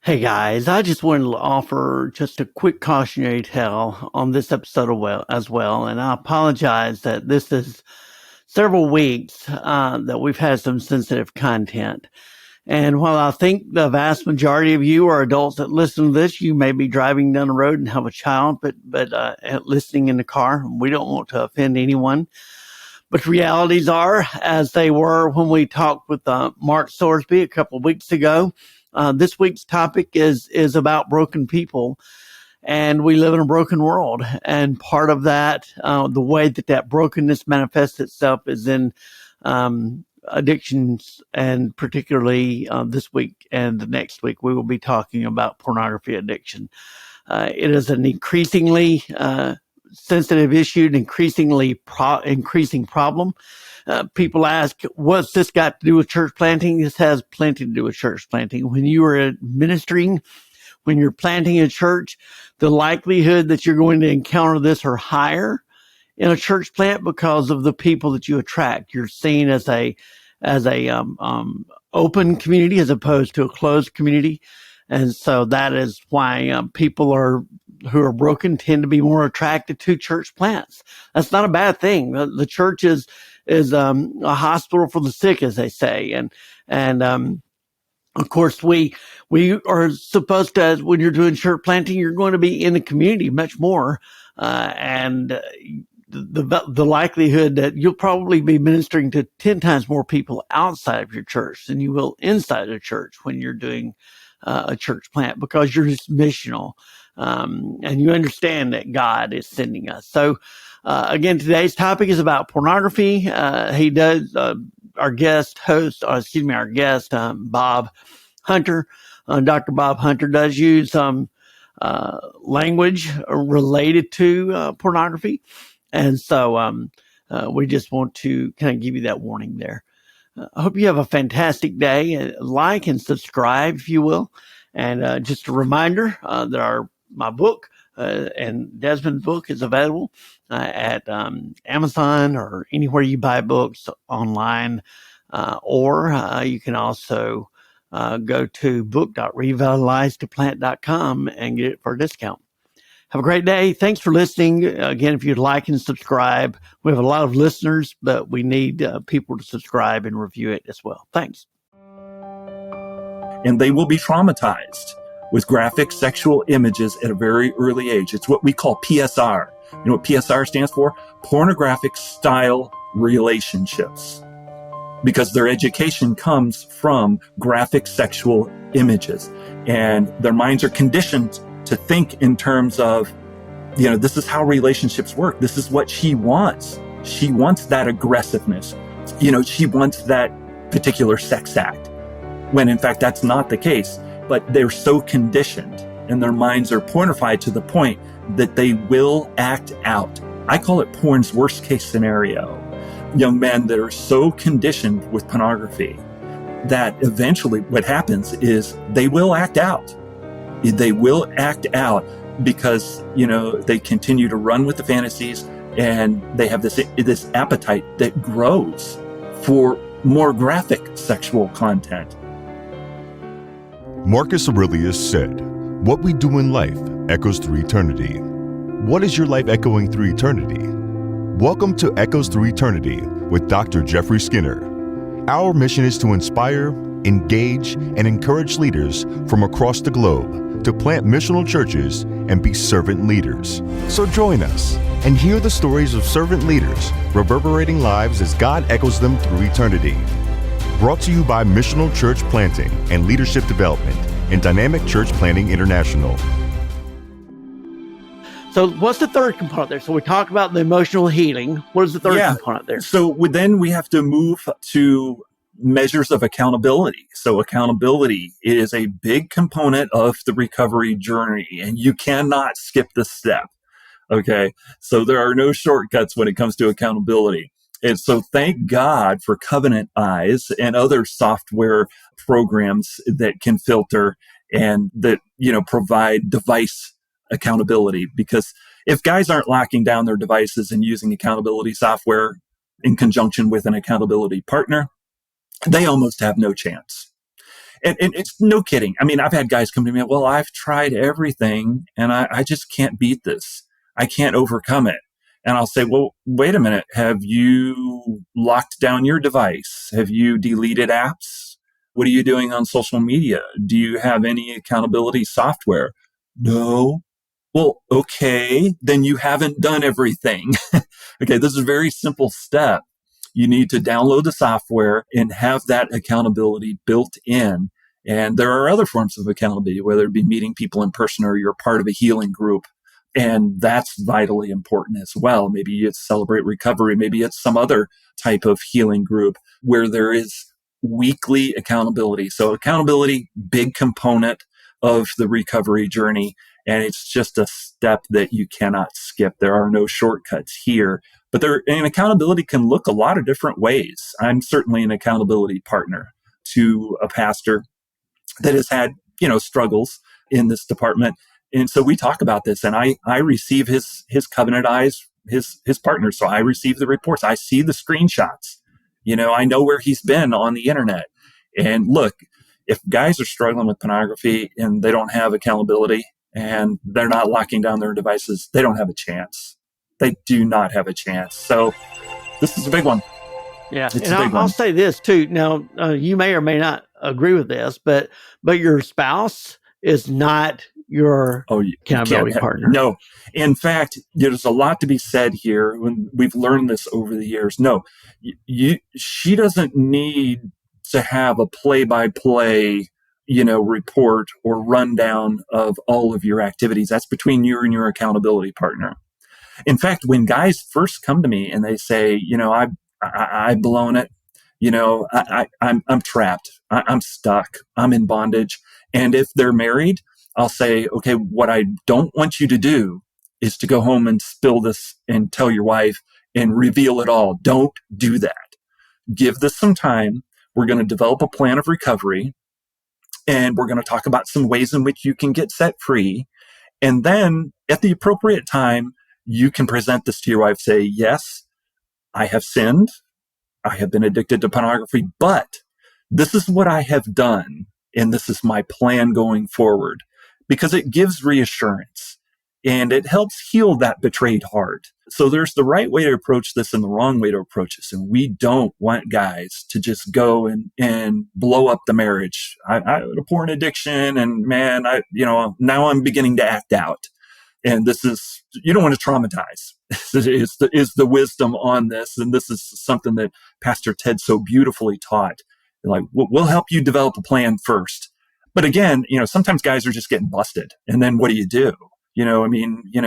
Hey guys, I just wanted to offer just a quick cautionary tale on this episode as well. And I apologize that this is several weeks that we've had some sensitive content. And while I think the vast majority of you are adults that listen to this, you may be driving down the road and have a child, but listening in the car. We don't want to offend anyone. But the realities are, as they were when we talked with Mark Sorsby a couple of weeks ago. This week's topic is about broken people, and we live in a broken world. And part of that, the way that brokenness manifests itself, is in addictions, and particularly this week and the next week, we will be talking about pornography addiction. It is an increasingly sensitive issue, an increasing problem. People ask, what's this got to do with church planting? This has plenty to do with church planting. When you are ministering, when you're planting a church, the likelihood that you're going to encounter this are higher in a church plant because of the people that you attract. You're seen as a open community as opposed to a closed community. And so that is why people who are broken tend to be more attracted to church plants. That's not a bad thing. The church is a hospital for the sick, as they say. And of course, we are supposed to, when you're doing church planting, you're going to be in the community much more. And the likelihood that you'll probably be ministering to 10 times more people outside of your church than you will inside a church when you're doing a church plant, because you're just missional. And you understand that God is sending us. So, again, today's topic is about pornography. Our guest, Bob Hunter, Dr. Bob Hunter, does use language related to pornography. And so we just want to kind of give you that warning there. I hope you have a fantastic day. Like and subscribe, if you will. And just a reminder that my book and Desmond's book is available at Amazon or anywhere you buy books online, or you can also go to book.revitalizingtoplant.com and get it for a discount. Have a great day. Thanks for listening. Again, if you'd like and subscribe, we have a lot of listeners, but we need people to subscribe and review it as well. Thanks. And they will be traumatized with graphic sexual images at a very early age. It's what we call PSR. You know what PSR stands for? Pornographic style relationships. Because their education comes from graphic sexual images. And their minds are conditioned to think in terms of, this is how relationships work. This is what she wants. She wants that aggressiveness. She wants that particular sex act. When in fact, that's not the case. But they're so conditioned and their minds are pornified to the point that they will act out. I call it porn's worst case scenario. Young men that are so conditioned with pornography that eventually what happens is they will act out. They will act out because, they continue to run with the fantasies and they have this appetite that grows for more graphic sexual content. Marcus Aurelius said, "What we do in life echoes through eternity." What is your life echoing through eternity? Welcome to Echoes Through Eternity with Dr. Jeffrey Skinner. Our mission is to inspire, engage, and encourage leaders from across the globe to plant missional churches and be servant leaders. So join us and hear the stories of servant leaders reverberating lives as God echoes them through eternity. Brought to you by Missional Church Planting and Leadership Development and Dynamic Church Planting International. So what's the third component there? So we talked about the emotional healing. What is the third component there? So then we have to move to measures of accountability. So accountability is a big component of the recovery journey, and you cannot skip this step. Okay. So there are no shortcuts when it comes to accountability. And so thank God for Covenant Eyes and other software programs that can filter and that, provide device accountability. Because if guys aren't locking down their devices and using accountability software in conjunction with an accountability partner, they almost have no chance. And it's no kidding. I mean, I've had guys come to me, well, I've tried everything and I just can't beat this. I can't overcome it. And I'll say, well, wait a minute. Have you locked down your device? Have you deleted apps? What are you doing on social media? Do you have any accountability software? No. Well, okay, then you haven't done everything. Okay, this is a very simple step. You need to download the software and have that accountability built in. And there are other forms of accountability, whether it be meeting people in person or you're part of a healing group. And that's vitally important as well. Maybe it's Celebrate Recovery. Maybe it's some other type of healing group where there is weekly accountability. So accountability, big component of the recovery journey. And it's just a step that you cannot skip. There are no shortcuts here. But and accountability can look a lot of different ways. I'm certainly an accountability partner to a pastor that has had, struggles in this department. And so we talk about this, and I receive his covenant eyes, his partner. So I receive the reports. I see the screenshots. I know where he's been on the internet. And look, if guys are struggling with pornography and they don't have accountability and they're not locking down their devices, they don't have a chance. They do not have a chance. So this is a big one. Yeah, and I'll say this too. Now, you may or may not agree with this, but your spouse is not your accountability partner. No. In fact, there's a lot to be said here when we've learned this over the years. No, she doesn't need to have a play-by-play, report or rundown of all of your activities. That's between you and your accountability partner. In fact, when guys first come to me and they say, I've blown it, I'm trapped, I'm stuck, I'm in bondage. And if they're married, I'll say, okay, what I don't want you to do is to go home and spill this and tell your wife and reveal it all. Don't do that. Give this some time. We're going to develop a plan of recovery, and we're going to talk about some ways in which you can get set free. And then at the appropriate time, you can present this to your wife, say, yes, I have sinned. I have been addicted to pornography, but this is what I have done. And this is my plan going forward, because it gives reassurance and it helps heal that betrayed heart. So there's the right way to approach this and the wrong way to approach this. And we don't want guys to just go and blow up the marriage. I had a porn addiction, and man, now I'm beginning to act out. And this is, you don't want to traumatize, is the wisdom on this. And this is something that Pastor Ted so beautifully taught. Like, we'll help you develop a plan first. But again, sometimes guys are just getting busted. And then what do you do?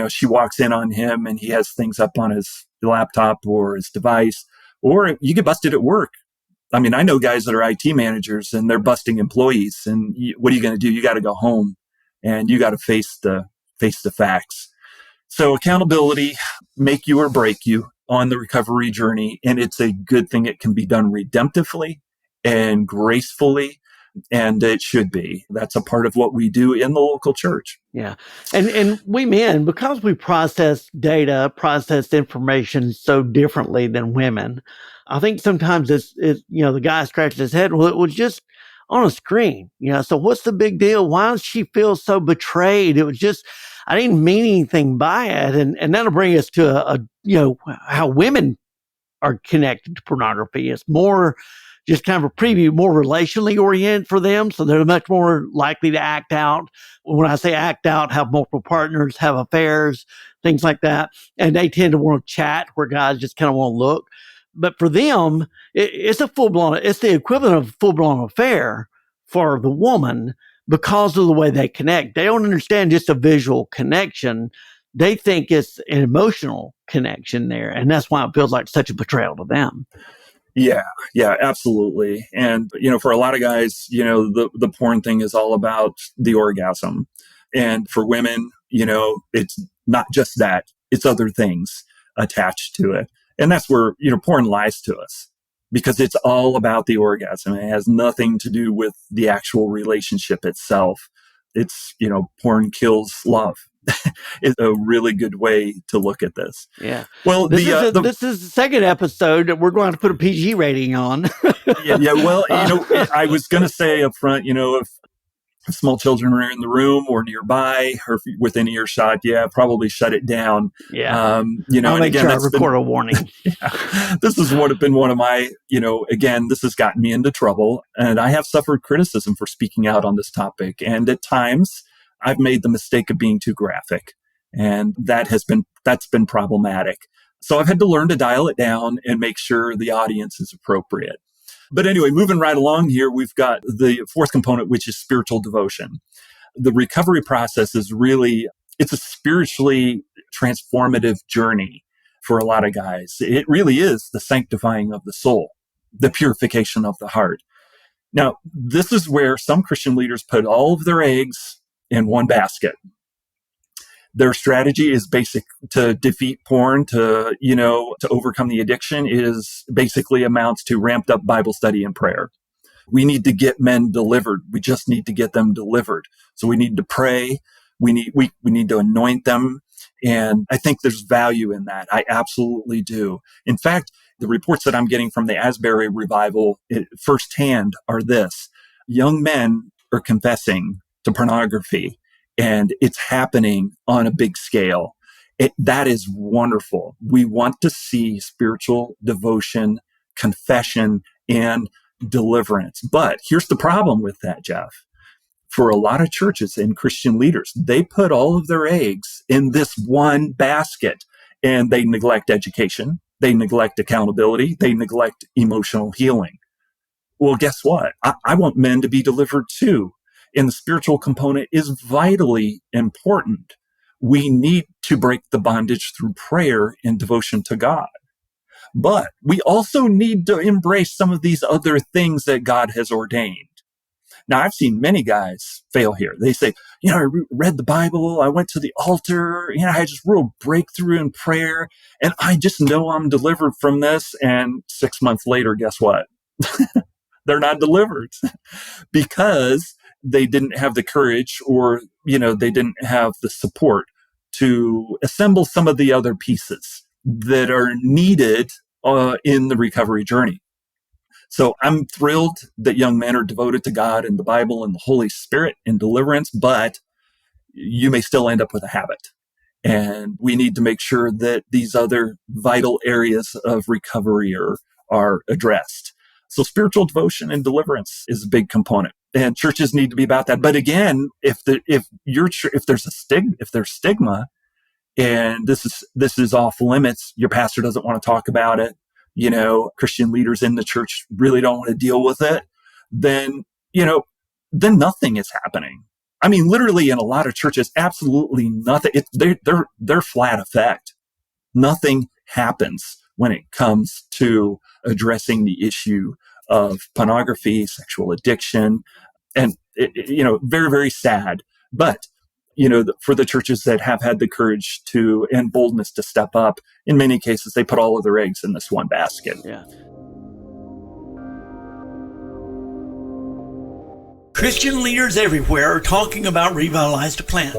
She walks in on him and he has things up on his laptop or his device, or you get busted at work. I mean, I know guys that are IT managers and they're busting employees. And what are you going to do? You got to go home and you got to face the facts. So accountability, make you or break you on the recovery journey. And it's a good thing. It can be done redemptively and gracefully. And it should be. That's a part of what we do in the local church. Yeah. And we men, because we process data, process information so differently than women, I think sometimes it's the guy scratches his head. Well, it was just on a screen, so what's the big deal? Why does she feel so betrayed? It was just, I didn't mean anything by it. And that'll bring us to how women are connected to pornography. It's more just kind of a preview, more relationally oriented for them. So they're much more likely to act out. When I say act out, have multiple partners, have affairs, things like that. And they tend to want to chat where guys just kind of want to look. But for them, it's the equivalent of a full-blown affair for the woman because of the way they connect. They don't understand just a visual connection. They think it's an emotional connection there. And that's why it feels like such a betrayal to them. Yeah, absolutely. And, for a lot of guys, the porn thing is all about the orgasm. And for women, it's not just that, it's other things attached to it. And that's where, porn lies to us, because it's all about the orgasm. It has nothing to do with the actual relationship itself. It's, porn kills love. is a really good way to look at this. Yeah. Well, this is the second episode that we're going to put a PG rating on. yeah. Well, I was going to say up front, if small children are in the room or nearby or within earshot, probably shut it down. Yeah. I'll and make sure I record a warning. This has been one of my, again, this has gotten me into trouble, and I have suffered criticism for speaking out on this topic. And at times I've made the mistake of being too graphic, and that's been problematic. So I've had to learn to dial it down and make sure the audience is appropriate. But anyway, moving right along here, we've got the fourth component, which is spiritual devotion. The recovery process is it's a spiritually transformative journey for a lot of guys. It really is the sanctifying of the soul, the purification of the heart. Now, this is where some Christian leaders put all of their eggs in one basket. Their strategy is basic to defeat porn, to overcome the addiction is basically amounts to ramped up Bible study and prayer. We need to get men delivered. We just need to get them delivered. So we need to pray. We need to anoint them. And I think there's value in that. I absolutely do. In fact, the reports that I'm getting from the Asbury revival firsthand are this: young men are confessing to pornography, and it's happening on a big scale. That is wonderful. We want to see spiritual devotion, confession, and deliverance. But here's the problem with that, Jeff. For a lot of churches and Christian leaders, they put all of their eggs in this one basket, and they neglect education. They neglect accountability. They neglect emotional healing. Well, guess what? I want men to be delivered too. And the spiritual component is vitally important. We need to break the bondage through prayer and devotion to God. But we also need to embrace some of these other things that God has ordained. Now, I've seen many guys fail here. They say, I read the Bible, I went to the altar, I had just real breakthrough in prayer, and I just know I'm delivered from this. And 6 months later, guess what? They're not delivered because they didn't have the courage, or, they didn't have the support to assemble some of the other pieces that are needed in the recovery journey. So I'm thrilled that young men are devoted to God and the Bible and the Holy Spirit and deliverance, but you may still end up with a habit. And we need to make sure that these other vital areas of recovery are addressed. So spiritual devotion and deliverance is a big component, and churches need to be about that. But again, if there's stigma, and this is off limits, your pastor doesn't want to talk about it, Christian leaders in the church really don't want to deal with it, then nothing is happening. I mean, literally in a lot of churches, absolutely nothing. They're flat effect. Nothing happens when it comes to addressing the issue of pornography, sexual addiction, and very, very sad. But for the churches that have had the courage and boldness to step up, in many cases, they put all of their eggs in this one basket. Yeah. Christian leaders everywhere are talking about Revitalize to Plant.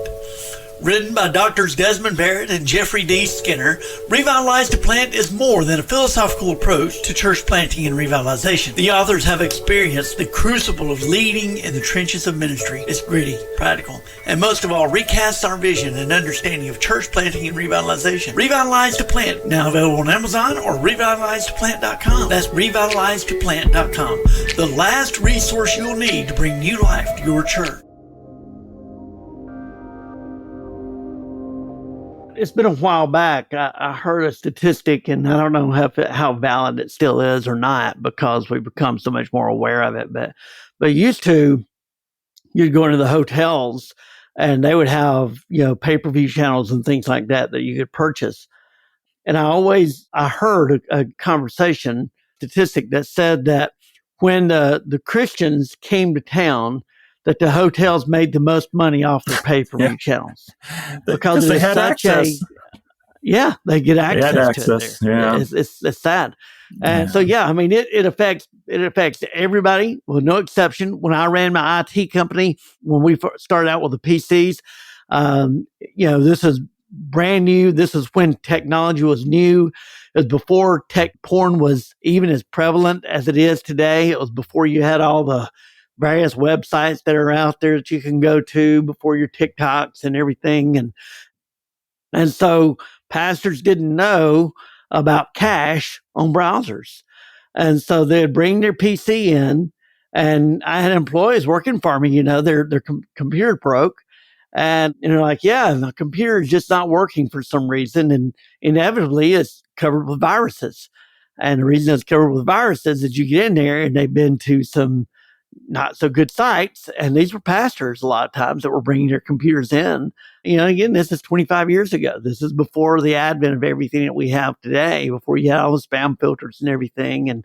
Written by Drs. Desmond Barrett and Jeffrey D. Skinner, Revitalize to Plant is more than a philosophical approach to church planting and revitalization. The authors have experienced the crucible of leading in the trenches of ministry. It's gritty, practical, and most of all, recasts our vision and understanding of church planting and revitalization. Revitalize to Plant, now available on Amazon or revitalizetoplant.com. That's revitalizetoplant.com. The last resource you'll need to bring new life to your church. It's been a while back. I heard a statistic, and I don't know how valid it still is or not, because we've become so much more aware of it. But used to, you'd go into the hotels, and they would have pay-per-view channels and things like that you could purchase. And I heard a conversation statistic that said that when the Christians came to town, that the hotels made the most money off their pay-per-view channels, because they had access. They get access to it. Yeah. It's sad. And so, I mean, it affects everybody with no exception. When I ran my IT company, when we started out with the PCs, This is brand new. This is when technology was new. It was before tech porn was even as prevalent as it is today. It was before you had all the various websites that are out there that you can go to, before your TikToks and everything. And so pastors didn't know about cache on browsers. And so they'd bring their PC in, and I had employees working for me, their computer broke. And they're like, yeah, the computer is just not working for some reason. And inevitably it's covered with viruses. And the reason it's covered with viruses is you get in there and they've been to some not so good sites. And these were pastors a lot of times that were bringing their computers in. Again, this is 25 years ago. This is before the advent of everything that we have today, before you had all the spam filters and everything. And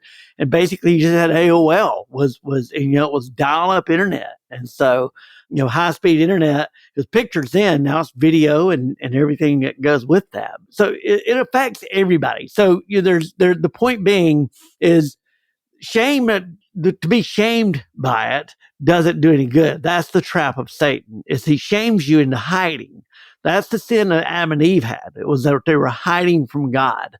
basically you just had AOL it was dial up internet. And so, high speed internet is pictures in, now it's video and everything that goes with that. So it affects everybody. So the point being is shame, to be shamed by it doesn't do any good. That's the trap of Satan, is he shames you into hiding. That's the sin that Adam and Eve had. It was that they were hiding from God.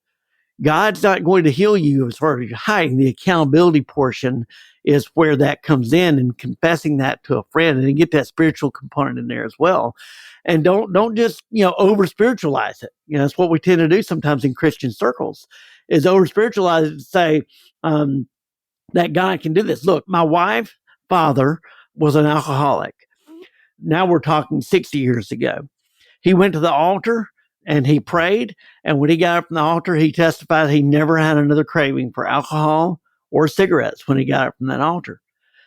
God's not going to heal you as far as you're hiding. The accountability portion is where that comes in, and confessing that to a friend, and you get that spiritual component in there as well. And don't just, over spiritualize it. That's what we tend to do sometimes in Christian circles, is over spiritualize it and say, that God can do this. Look, my wife's father was an alcoholic. Now we're talking 60 years ago. He went to the altar and he prayed. And when he got up from the altar, he testified he never had another craving for alcohol or cigarettes when he got up from that altar.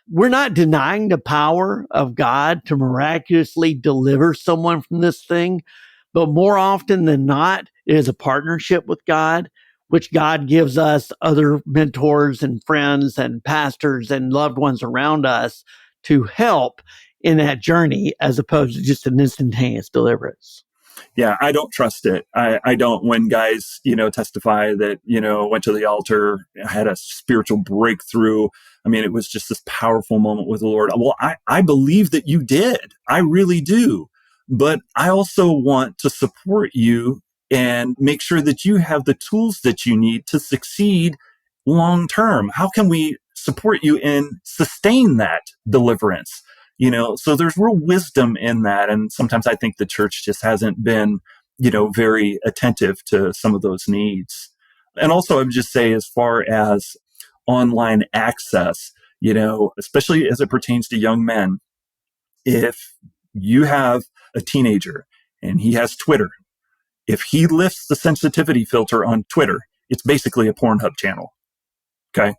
We're not denying the power of God to miraculously deliver someone from this thing, but more often than not, it is a partnership with God, which God gives us other mentors and friends and pastors and loved ones around us to help in that journey, as opposed to just an instantaneous deliverance. Yeah, I don't trust it. I don't. When guys, testify that, went to the altar, had a spiritual breakthrough. I mean, it was just this powerful moment with the Lord. Well, I believe that you did. I really do. But I also want to support you and make sure that you have the tools that you need to succeed long term. How can we support you and sustain that deliverance? So there's real wisdom in that. And sometimes I think the church just hasn't been, very attentive to some of those needs. And also I would just say, as far as online access, especially as it pertains to young men, if you have a teenager and he has Twitter, if he lifts the sensitivity filter on Twitter, it's basically a Pornhub channel. Okay.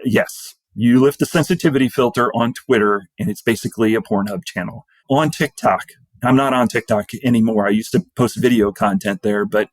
Yes. You lift the sensitivity filter on Twitter and it's basically a Pornhub channel. On TikTok, I'm not on TikTok anymore. I used to post video content there, but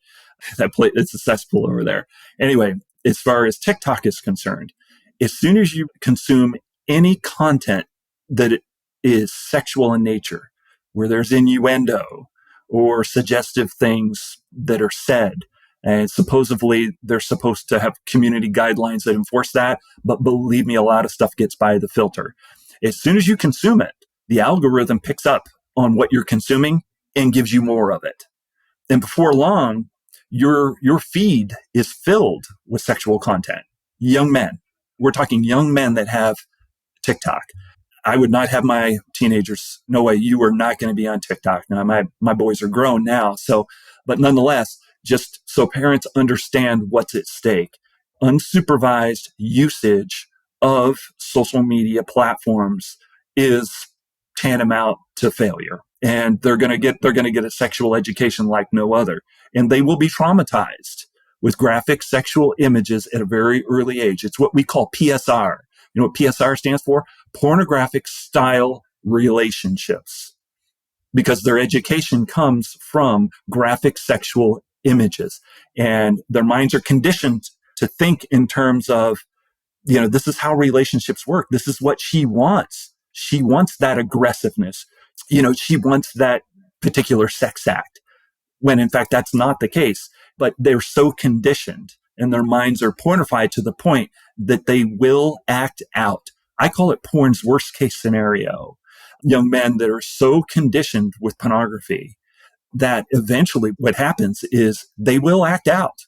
it's a cesspool over there. Anyway, as far as TikTok is concerned, as soon as you consume any content that is sexual in nature, where there's innuendo or suggestive things that are said, and supposedly they're supposed to have community guidelines that enforce that. But believe me, a lot of stuff gets by the filter. As soon as you consume it, the algorithm picks up on what you're consuming and gives you more of it. And before long, your feed is filled with sexual content. Young men. We're talking young men that have TikTok. I would not have my teenagers. No way. You are not going to be on TikTok. Now, my boys are grown now. But nonetheless, just so parents understand what's at stake, unsupervised usage of social media platforms is tantamount to failure. And they're going to get a sexual education like no other. And they will be traumatized with graphic sexual images at a very early age. It's what we call PSR. You know what PSR stands for? Pornographic style relationships. Because their education comes from graphic sexual images. And their minds are conditioned to think in terms of, this is how relationships work. This is what she wants. She wants that aggressiveness. She wants that particular sex act, when in fact that's not the case. But they're so conditioned and their minds are pornified to the point that they will act out. I call it porn's worst case scenario. young men that are so conditioned with pornography that eventually what happens is they will act out.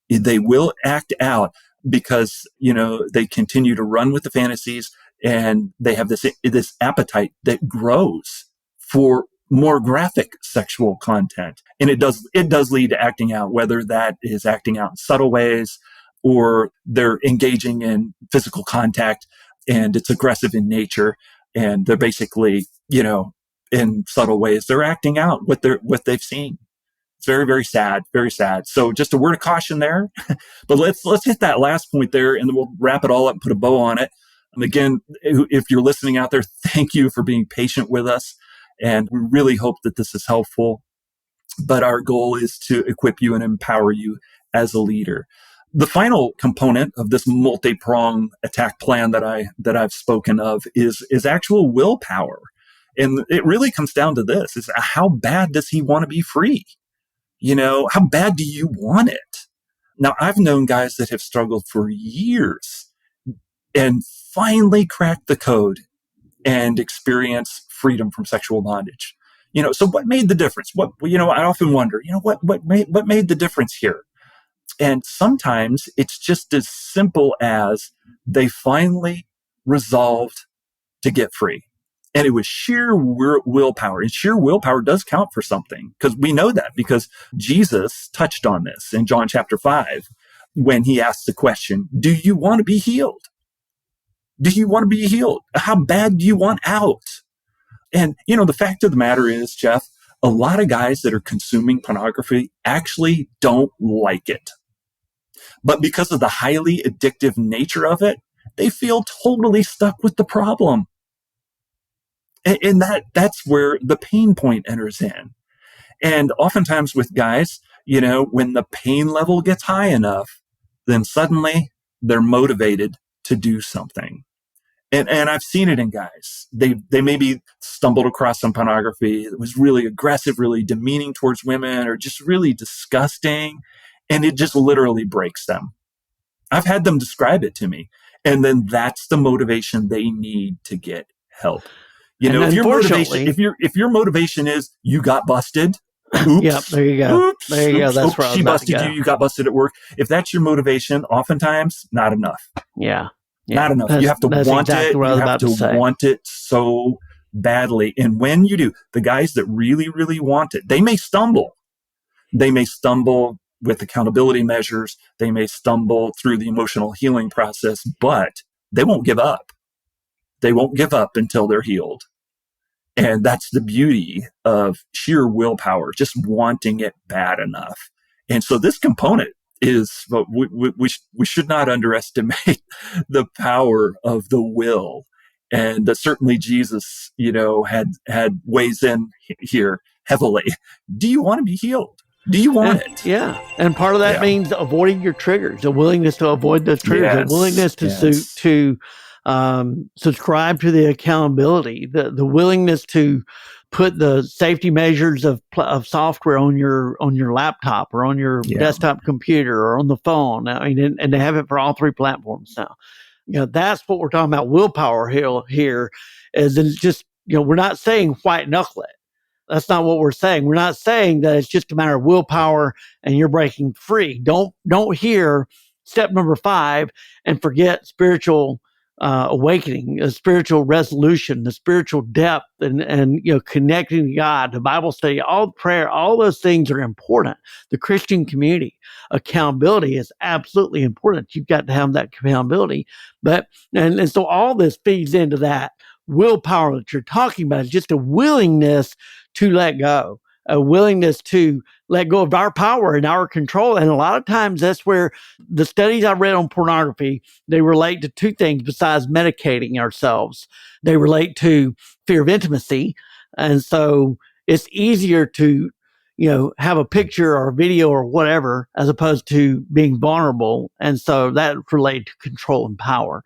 They will act out because, they continue to run with the fantasies, and they have this appetite that grows for more graphic sexual content. And it does lead to acting out, whether that is acting out in subtle ways or they're engaging in physical contact and it's aggressive in nature. And they're basically, in subtle ways, they're acting out what they've seen. It's very, very sad, very sad. So just a word of caution there. But let's hit that last point there, and then we'll wrap it all up and put a bow on it. And again, if you're listening out there, thank you for being patient with us. And we really hope that this is helpful. But our goal is to equip you and empower you as a leader. The final component of this multi-pronged attack plan that I've spoken of is actual willpower. And it really comes down to this: is how bad does he want to be free? How bad do you want it? Now, I've known guys that have struggled for years and finally cracked the code and experience freedom from sexual bondage. So what made the difference? I often wonder, what made the difference here? And sometimes it's just as simple as they finally resolved to get free. And it was sheer willpower. And sheer willpower does count for something, because we know that, because Jesus touched on this in John chapter 5 when he asked the question, do you want to be healed? Do you want to be healed? How bad do you want out? And, the fact of the matter is, Jeff, a lot of guys that are consuming pornography actually don't like it. But because of the highly addictive nature of it, they feel totally stuck with the problem. And that's where the pain point enters in. And oftentimes with guys, when the pain level gets high enough, then suddenly they're motivated to do something. And I've seen it in guys. They maybe stumbled across some pornography that was really aggressive, really demeaning towards women, or just really disgusting. And it just literally breaks them. I've had them describe it to me. And then that's the motivation they need to get help. If your motivation is you got busted, oops. Yep, there you go. Oops, there you go. That's where I was she about busted to go. you got busted at work. If that's your motivation, oftentimes not enough. Yeah. Not enough. You have to want exactly it. What I was you have about to say. want it so badly. And when you do, the guys that really, really want it, they may stumble. They may stumble with accountability measures. They may stumble through the emotional healing process, but they won't give up. They won't give up until they're healed. And that's the beauty of sheer willpower, just wanting it bad enough. And so this component is, we should not underestimate the power of the will. And certainly Jesus, had weighs in here heavily. Do you want to be healed? Do you want it? Yeah. And part of that means avoiding your triggers, a willingness to avoid those triggers, a willingness to subscribe to the accountability, the willingness to put the safety measures of software on your laptop or on your desktop computer or on the phone. I mean, and they have it for all three platforms now. That's what we're talking about. Willpower here is it's just, we're not saying white knuckle it. That's not what we're saying. We're not saying that it's just a matter of willpower and you're breaking free. Don't hear step number 5 and forget spiritual awakening, a spiritual resolution, the spiritual depth, and connecting to God, the Bible study, all prayer, all those things are important. The Christian community, accountability is absolutely important. You've got to have that accountability. But and so all this feeds into that willpower that you're talking about. Is just a willingness to let go, a willingness to let go of our power and our control. And a lot of times that's where the studies I read on pornography, they relate to two things besides medicating ourselves. They relate to fear of intimacy. And so it's easier to, have a picture or a video or whatever, as opposed to being vulnerable. And so that relates to control and power.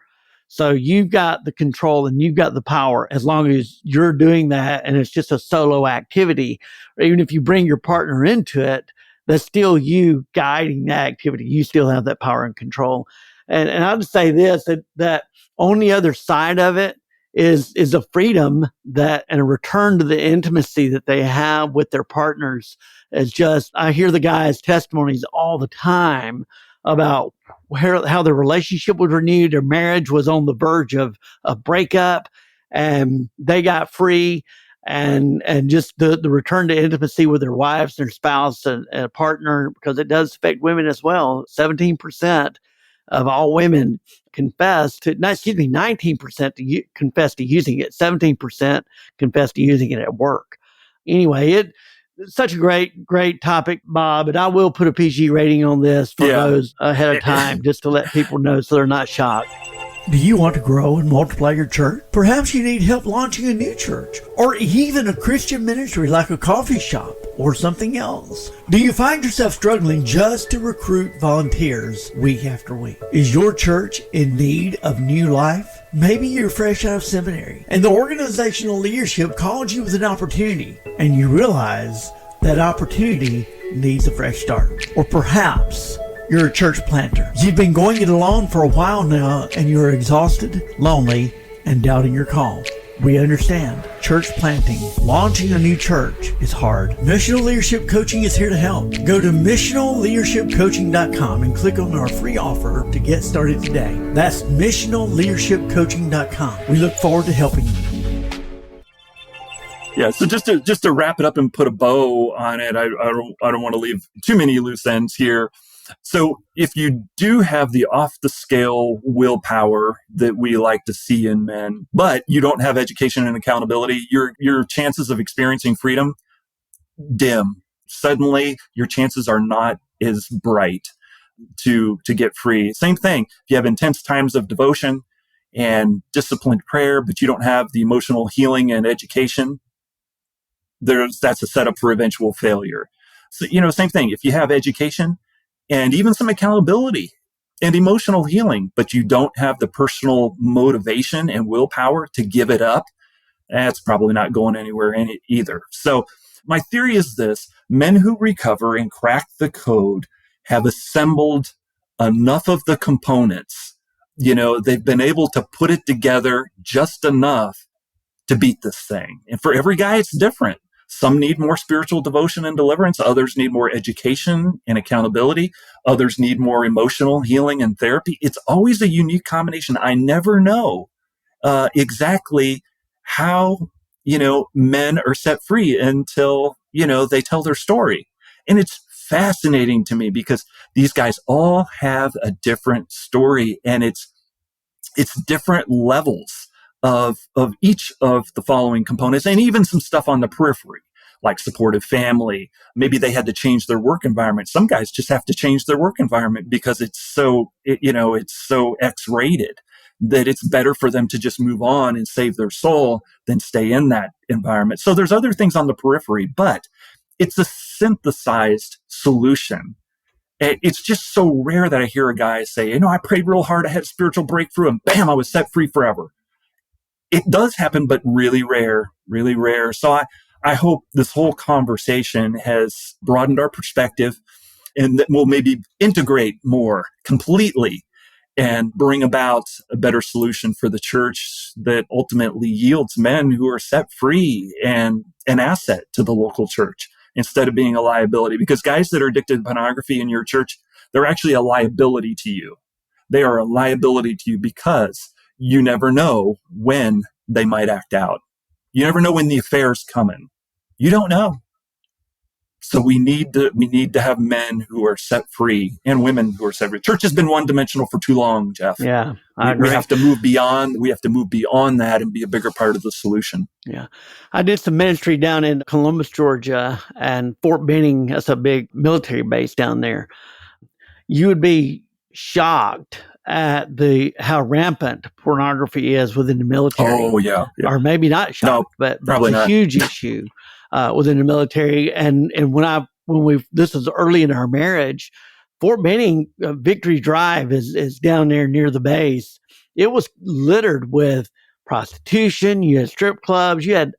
So you've got the control and you've got the power as long as you're doing that and it's just a solo activity. Or even if you bring your partner into it, that's still you guiding that activity. You still have that power and control. And I'll just say this, that on the other side of it is a freedom that and a return to the intimacy that they have with their partners. Is just, I hear the guys' testimonies all the time about how their relationship was renewed, their marriage was on the verge of a breakup, and they got free. And just the return to intimacy with their wives, their spouse, and a partner, because it does affect women as well. 17% of all women confess to, not, excuse me, 19% confess to using it. 17% confess to using it at work. Anyway, it's such a great topic, Bob, and I will put a PG rating on this for those ahead of time, just to let people know so they're not shocked. Do you want to grow and multiply your church? Perhaps you need help launching a new church, or even a Christian ministry like a coffee shop or something else. Do you find yourself struggling just to recruit volunteers week after week? Is your church in need of new life? Maybe you're fresh out of seminary and the organizational leadership called you with an opportunity and you realize that opportunity needs a fresh start. Or perhaps you're a church planter. You've been going it alone for a while now and you're exhausted, lonely, and doubting your call. We understand. Church planting, launching a new church is hard. Missional Leadership Coaching is here to help. Go to missionalleadershipcoaching.com and click on our free offer to get started today. That's missionalleadershipcoaching.com. We look forward to helping you. Yeah, so just to wrap it up and put a bow on it, I don't want to leave too many loose ends here. So if you do have the off-the-scale willpower that we like to see in men, but you don't have education and accountability, your chances of experiencing freedom dim. Suddenly, your chances are not as bright to get free. Same thing. If you have intense times of devotion and disciplined prayer, but you don't have the emotional healing and education, that's a setup for eventual failure. So, same thing. If you have education and even some accountability and emotional healing, but you don't have the personal motivation and willpower to give it up, that's probably not going anywhere in it either. So my theory is this: men who recover and crack the code have assembled enough of the components. They've been able to put it together just enough to beat this thing. And for every guy, it's different. Some need more spiritual devotion and deliverance. Others need more education and accountability. Others need more emotional healing and therapy. It's always a unique combination. I never know exactly how, men are set free until, they tell their story. And it's fascinating to me because these guys all have a different story, and it's different levels of each of the following components, and even some stuff on the periphery, like supportive family. Maybe they had to change their work environment. Some guys just have to change their work environment because it's so X-rated that it's better for them to just move on and save their soul than stay in that environment. So there's other things on the periphery, but it's a synthesized solution. It's just so rare that I hear a guy say, I prayed real hard, I had a spiritual breakthrough, and bam, I was set free forever. It does happen, but really rare, really rare. So I hope this whole conversation has broadened our perspective and that we'll maybe integrate more completely and bring about a better solution for the church that ultimately yields men who are set free and an asset to the local church instead of being a liability. Because guys that are addicted to pornography in your church, they're actually a liability to you. They are a liability to you because you never know when they might act out. You never know when the affair's coming. You don't know. So we need to have men who are set free and women who are set free. Church has been one-dimensional for too long, Jeff. Yeah, I agree. We have to move beyond. We have to move beyond that and be a bigger part of the solution. Yeah, I did some ministry down in Columbus, Georgia, and Fort Benning. That's a big military base down there. You would be shocked at how rampant pornography is within the military. Oh, yeah. Or maybe not shocked, but it's a huge issue within the military. And this was early in our marriage, Fort Benning Victory Drive is down there near the base. It was littered with prostitution. You had strip clubs. You had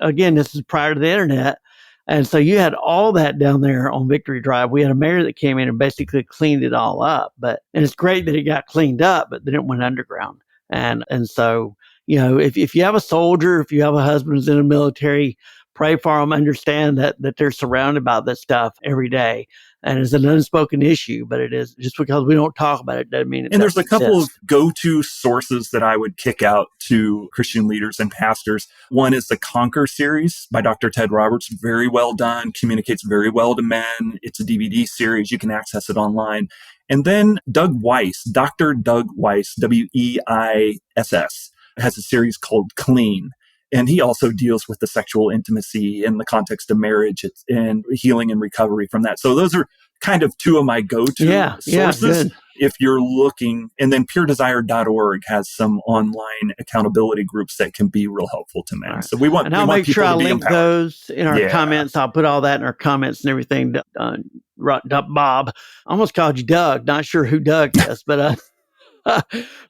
again, this is prior to the internet. And so you had all that down there on Victory Drive. We had a mayor that came in and basically cleaned it all up. And it's great that it got cleaned up, but then it went underground. And so, if you have a soldier, if you have a husband who's in the military, pray for them, understand that they're surrounded by this stuff every day. And it's an unspoken issue, but it is just because we don't talk about it doesn't mean it And there's a doesn't couple exist. of go-to sources that I would kick out to Christian leaders and pastors. One is the Conquer series by Dr. Ted Roberts. Very well done, communicates very well to men. It's a DVD series. You can access it online. And then Doug Weiss, Dr. Doug Weiss, Weiss, has a series called Clean. And he also deals with the sexual intimacy in the context of marriage and healing and recovery from that. So those are kind of two of my go-to sources. Good. If you're looking, and then puredesire.org has some online accountability groups that can be real helpful to men. Right. So and I'll make sure I link empowered. Those in our comments. I'll put all that in our comments and everything. Bob, I almost called you Doug. Not sure who Doug is, but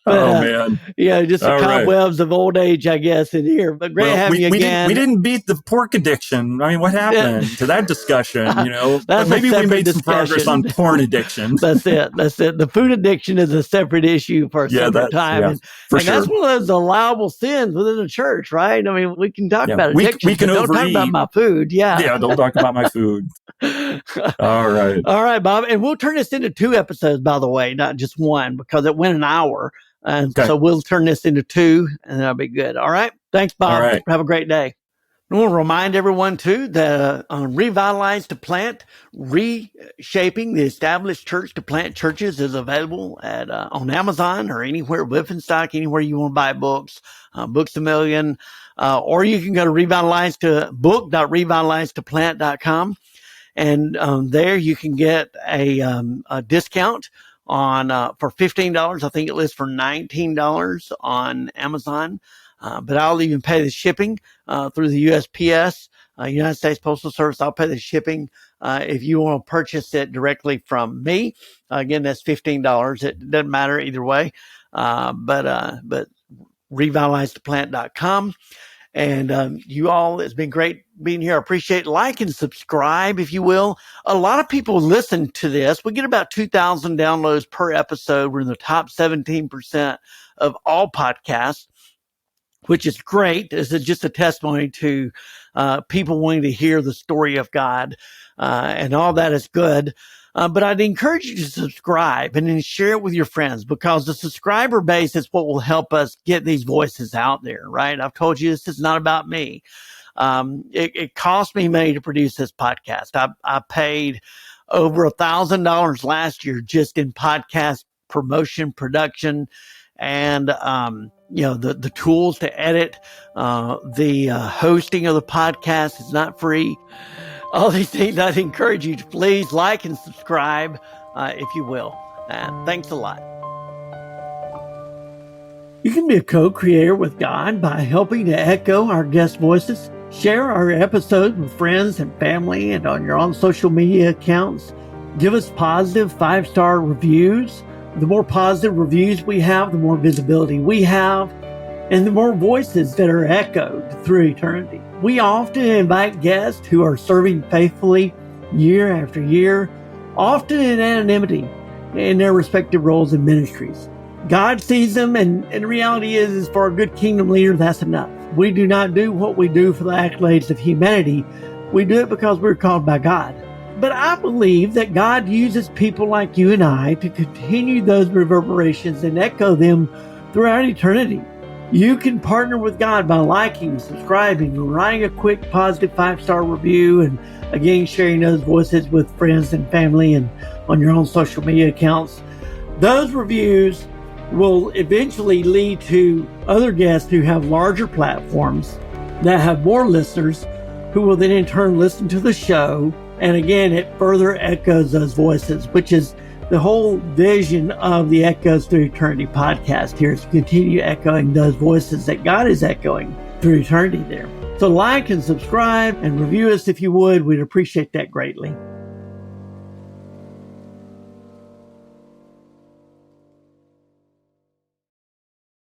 man. Just the cobwebs of old age, I guess, in here. But great having you again. We didn't beat the pork addiction. I mean, what happened to that discussion? But maybe we made some progress on porn addiction. That's it. The food addiction is a separate issue for a separate time. Yeah, and sure. That's one of those allowable sins within the church, right? I mean, we can talk about addiction, we can but don't talk about my food. Yeah, don't talk about my food. All right, Bob. And we'll turn this into 2 episodes, by the way, not just one, because it went an hour. And so we'll turn this into 2, and that'll be good. All right. Thanks, Bob. All right. Have a great day. I want to remind everyone, too, that on Revitalize to Plant, reshaping the established church to plant churches is available at on Amazon or anywhere, Whiffenstock, anywhere you want to buy books, Books A Million, or you can go to book.revitalizetoplant.com. And there you can get a discount on for $15. I think it lists for $19 on Amazon. But I'll even pay the shipping through the USPS, United States Postal Service. I'll pay the shipping if you want to purchase it directly from me. Again, that's $15. It doesn't matter either way. But revitalizetheplant.com. And you all, it's been great being here. I appreciate it. Like and subscribe, if you will. A lot of people listen to this. We get about 2,000 downloads per episode. We're in the top 17% of all podcasts, which is great. This is just a testimony to people wanting to hear the story of God, and all that is good. But I'd encourage you to subscribe and then share it with your friends, because the subscriber base is what will help us get these voices out there, right? I've told you this is not about me. It cost me money to produce this podcast. I paid over $1,000 last year just in podcast promotion, production, and the tools to edit, the hosting of the podcast is not free. All these things, I'd encourage you to please like and subscribe, if you will. Thanks a lot. You can be a co-creator with God by helping to echo our guest voices. Share our episodes with friends and family and on your own social media accounts. Give us positive 5-star reviews. The more positive reviews we have, the more visibility we have, and the more voices that are echoed through eternity. We often invite guests who are serving faithfully year after year, often in anonymity in their respective roles in ministries. God sees them, and the reality is for a good kingdom leader, that's enough. We do not do what we do for the accolades of humanity. We do it because we're called by God. But I believe that God uses people like you and I to continue those reverberations and echo them throughout eternity. You can partner with God by liking, subscribing, writing a quick positive 5-star review, and again, sharing those voices with friends and family and on your own social media accounts. Those reviews will eventually lead to other guests who have larger platforms that have more listeners, who will then in turn listen to the show. And again, it further echoes those voices, which is the whole vision of the Echoes Through Eternity podcast here, is to continue echoing those voices that God is echoing through eternity there. So like and subscribe and review us if you would. We'd appreciate that greatly.